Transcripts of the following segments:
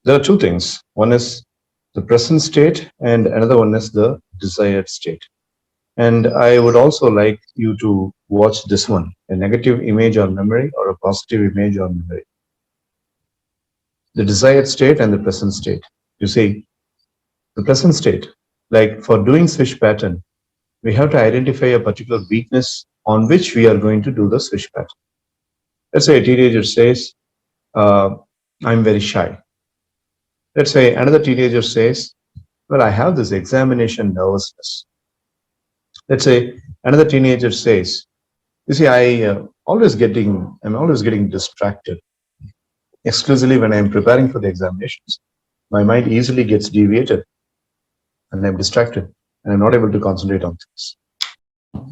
There are two things. One is the present state and another one is the desired state. And I would also like you to watch this one, a negative image on memory or a positive image on memory. The desired state and the present state. You see, the present state, like for doing Swish pattern, we have to identify a particular weakness on which we are going to do the Swish pattern. Let's say a teenager says, I'm very shy. Let's say another teenager says, well, I have this examination nervousness. Let's say another teenager says, you see, I'm always getting distracted, exclusively when I'm preparing for the examinations. My mind easily gets deviated and I'm distracted and I'm not able to concentrate on things.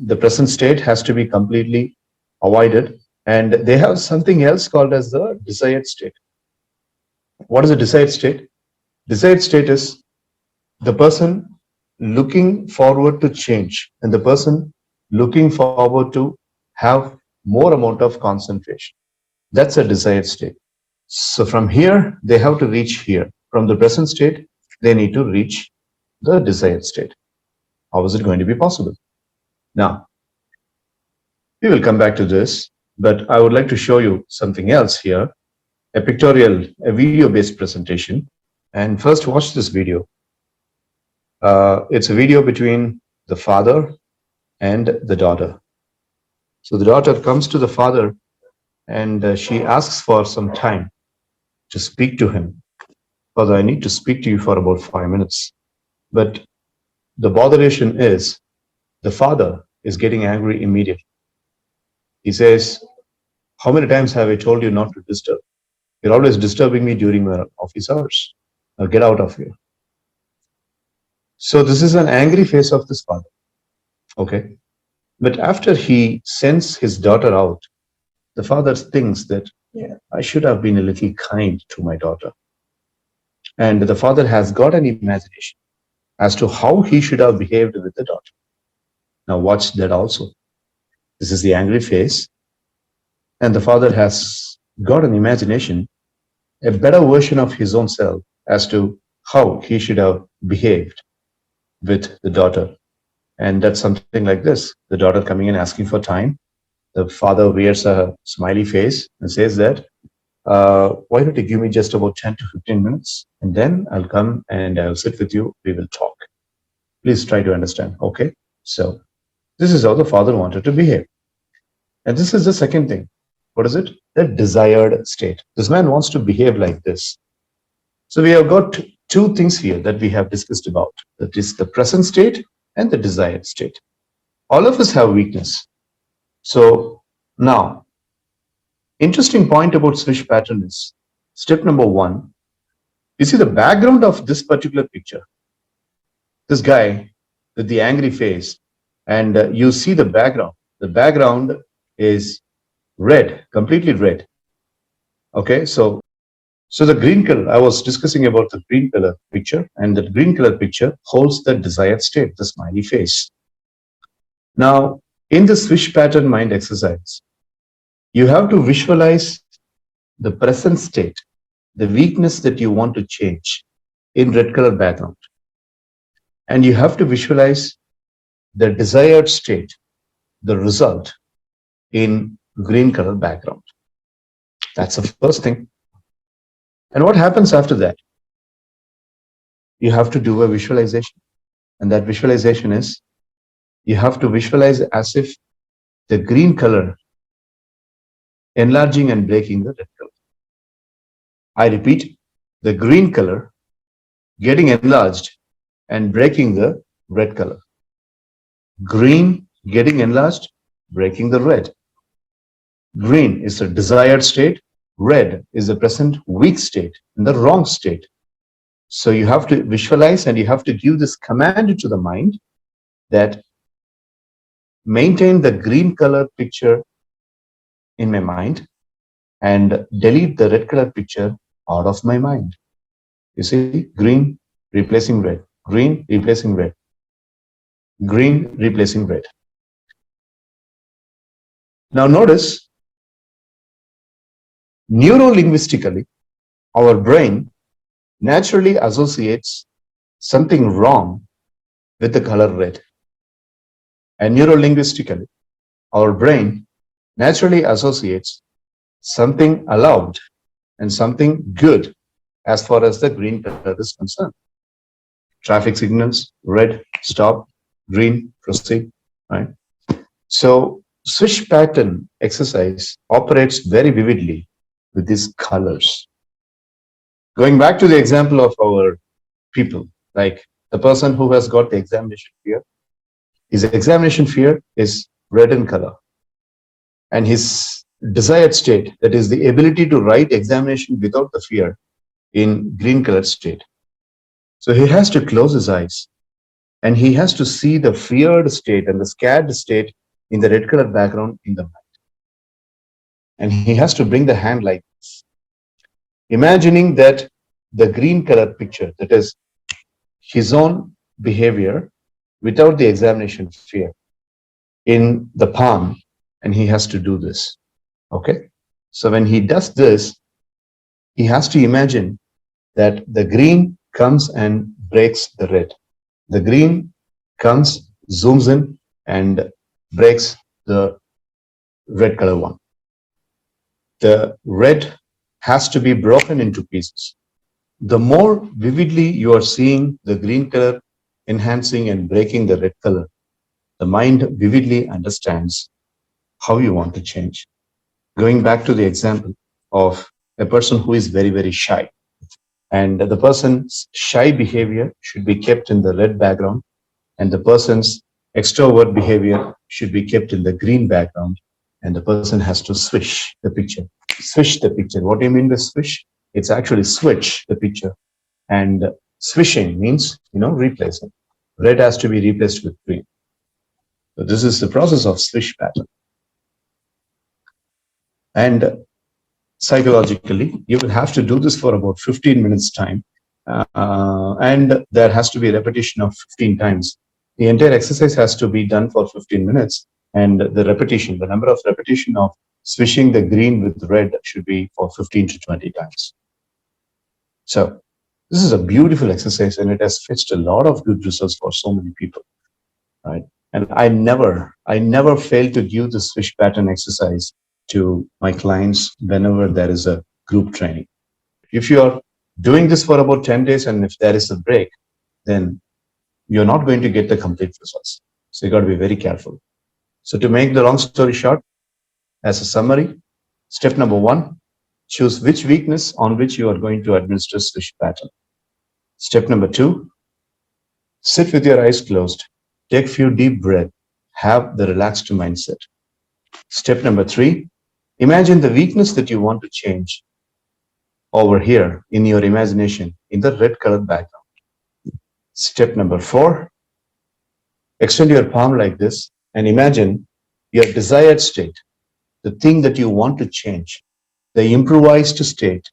The present state has to be completely avoided, and they have something else called as the desired state. What is a desired state? Desired state is the person looking forward to change and the person looking forward to have more amount of concentration. That's a desired state. So from here, they have to reach here. From the present state, they need to reach the desired state. How is it going to be possible? Now, we will come back to this, but I would like to show you something else here, a pictorial, a video-based presentation. And first, watch this video. It's a video between the father and the daughter. So the daughter comes to the father and she asks for some time to speak to him. Father, I need to speak to you for about 5 minutes. But the botheration is the father is getting angry immediately. He says, how many times have I told you not to disturb? You're always disturbing me during my office hours. Now get out of here. So this is an angry face of this father. Okay. But after he sends his daughter out, the father thinks that, yeah, I should have been a little kind to my daughter. And the father has got an imagination as to how he should have behaved with the daughter. Now watch that also. This is the angry face. And the father has got an imagination, a better version of his own self as to how he should have behaved with the daughter. And that's something like this. The daughter coming in asking for time. The father wears a smiley face and says that, why don't you give me just about 10 to 15 minutes and then I'll come and I'll sit with you. We will talk. Please try to understand. Okay. So this is how the father wanted to behave. And this is the second thing. What is it? The desired state. This man wants to behave like this. So we have got two things here that we have discussed about. That is the present state and the desired state. All of us have weakness. So now, interesting point about Swish pattern is step number 1. You see the background of this particular picture. This guy with the angry face, and you see the background. The background is red, completely red. Okay, so the green color, I was discussing about the green color picture, and the green color picture holds the desired state, the smiley face. Now, in the Swish pattern mind exercise, you have to visualize the present state, the weakness that you want to change in red color background. And you have to visualize the desired state, the result in green color background. That's the first thing. And what happens after that? You have to do a visualization. And that visualization is, you have to visualize as if the green color enlarging and breaking the red color. I repeat, the green color getting enlarged and breaking the red color. Green getting enlarged, breaking the red. Green is the desired state. Red is the present weak state and the wrong state. So you have to visualize and you have to give this command to the mind that maintain the green color picture in my mind and delete the red color picture out of my mind. You see, green replacing red, green replacing red, green replacing red. Now notice, neuro-linguistically, our brain naturally associates something wrong with the color red. And neurolinguistically, our brain naturally associates something allowed and something good as far as the green color is concerned. Traffic signals, red, stop, green, proceed, right? So swish pattern exercise operates very vividly with these colors. Going back to the example of our people, like the person who has got the examination fear, his examination fear is red in color. And his desired state, that is the ability to write examination without the fear, in green colored state. So he has to close his eyes and he has to see the feared state and the scared state in the red colored background in the mind. And he has to bring the hand like this, imagining that the green colored picture, that is his own behavior without the examination fear, in the palm, and he has to do this. Okay. So when he does this, he has to imagine that the green comes and breaks the red. The green comes, zooms in, and breaks the red color one. The red has to be broken into pieces. The more vividly you are seeing the green color enhancing and breaking the red color, the mind vividly understands how you want to change. Going back to the example of a person who is very, very shy, and the person's shy behavior should be kept in the red background, and the person's extrovert behavior should be kept in the green background, and the person has to swish the picture. Swish the picture. What do you mean by swish? It's actually switch the picture. And swishing means, replacing. Red has to be replaced with green. So this is the process of swish pattern. And psychologically, you will have to do this for about 15 minutes time. And there has to be a repetition of 15 times. The entire exercise has to be done for 15 minutes. And the repetition, the number of repetition of swishing the green with red should be for 15 to 20 times. So this is a beautiful exercise and it has fetched a lot of good results for so many people, right? And I never fail to give the swish pattern exercise to my clients whenever there is a group training. If you are doing this for about 10 days and if there is a break, then you're not going to get the complete results. So you got to be very careful. So to make the long story short, as a summary, step number 1, choose which weakness on which you are going to administer swish pattern. Step number 2, sit with your eyes closed, take few deep breaths, have the relaxed mindset. Step number 3, imagine the weakness that you want to change over here in your imagination in the red colored background. Step number 4, extend your palm like this and imagine your desired state, the thing that you want to change, the improvised state,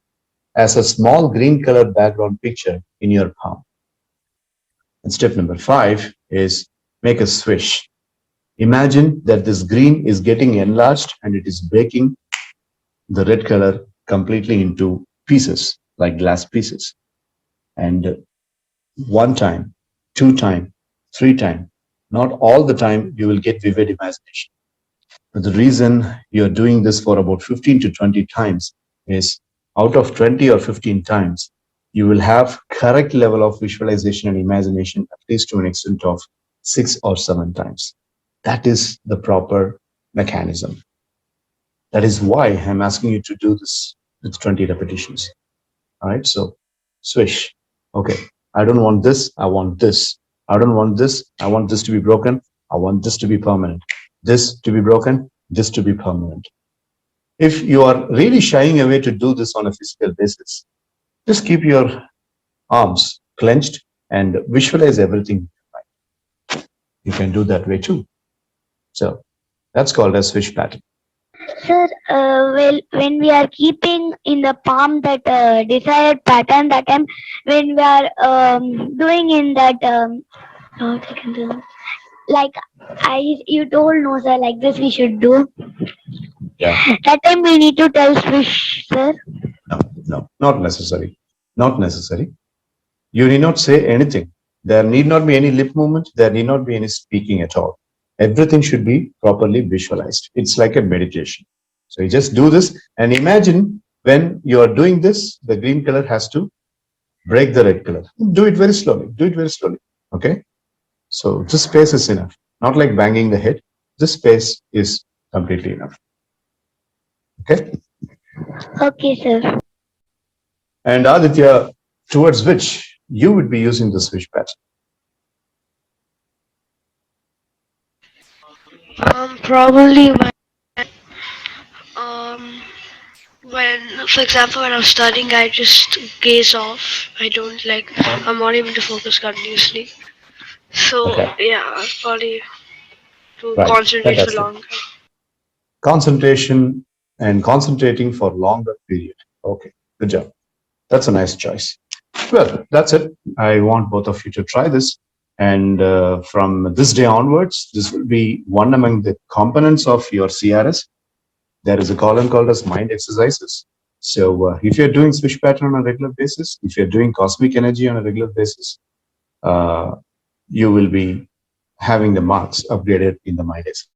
as a small green colored background picture in your palm. And step number 5 is make a swish. Imagine that this green is getting enlarged and it is breaking the red color completely into pieces, like glass pieces. And 1 time, 2 time, 3 time, not all the time you will get vivid imagination. But the reason you're doing this for about 15 to 20 times is out of 20 or 15 times, you will have correct level of visualization and imagination, at least to an extent of 6 or 7 times. That is the proper mechanism. That is why I'm asking you to do this with 20 repetitions. All right, so swish. Okay, I don't want this, I want this. I don't want this, I want this to be broken, I want this to be permanent. This to be broken, this to be permanent. If you are really shying away to do this on a physical basis, just keep your arms clenched and visualize everything. You can do that way too. So that's called a swish pattern. Sir, when we are keeping in the palm that desired pattern, that time when we are doing in that, like you told no, sir, like this we should do. Yeah. That time we need to tell Swish, sir. No, not necessary. Not necessary. You need not say anything. There need not be any lip movement. There need not be any speaking at all. Everything should be properly visualized. It's like a meditation. So you just do this and imagine when you are doing this, the green color has to break the red color. Do it very slowly. Do it very slowly. Okay. So this space is enough. Not like banging the head. This space is completely enough. Okay. Okay, sir. And Aditya, towards which you would be using the swish pattern? Probably um when, for example, when I'm studying, I just gaze off. I don't like. I'm not able to focus continuously. So Okay. yeah, probably to Right. concentrate for Fantastic. longer. Concentration and concentrating for longer period. Okay. Good job. That's a nice choice. Well, that's it. I want both of you to try this. And from this day onwards, this will be one among the components of your CRS. There is a column called as mind exercises. So if you're doing swish pattern on a regular basis, if you're doing cosmic energy on a regular basis, uh, you will be having the marks upgraded in the mind exercise.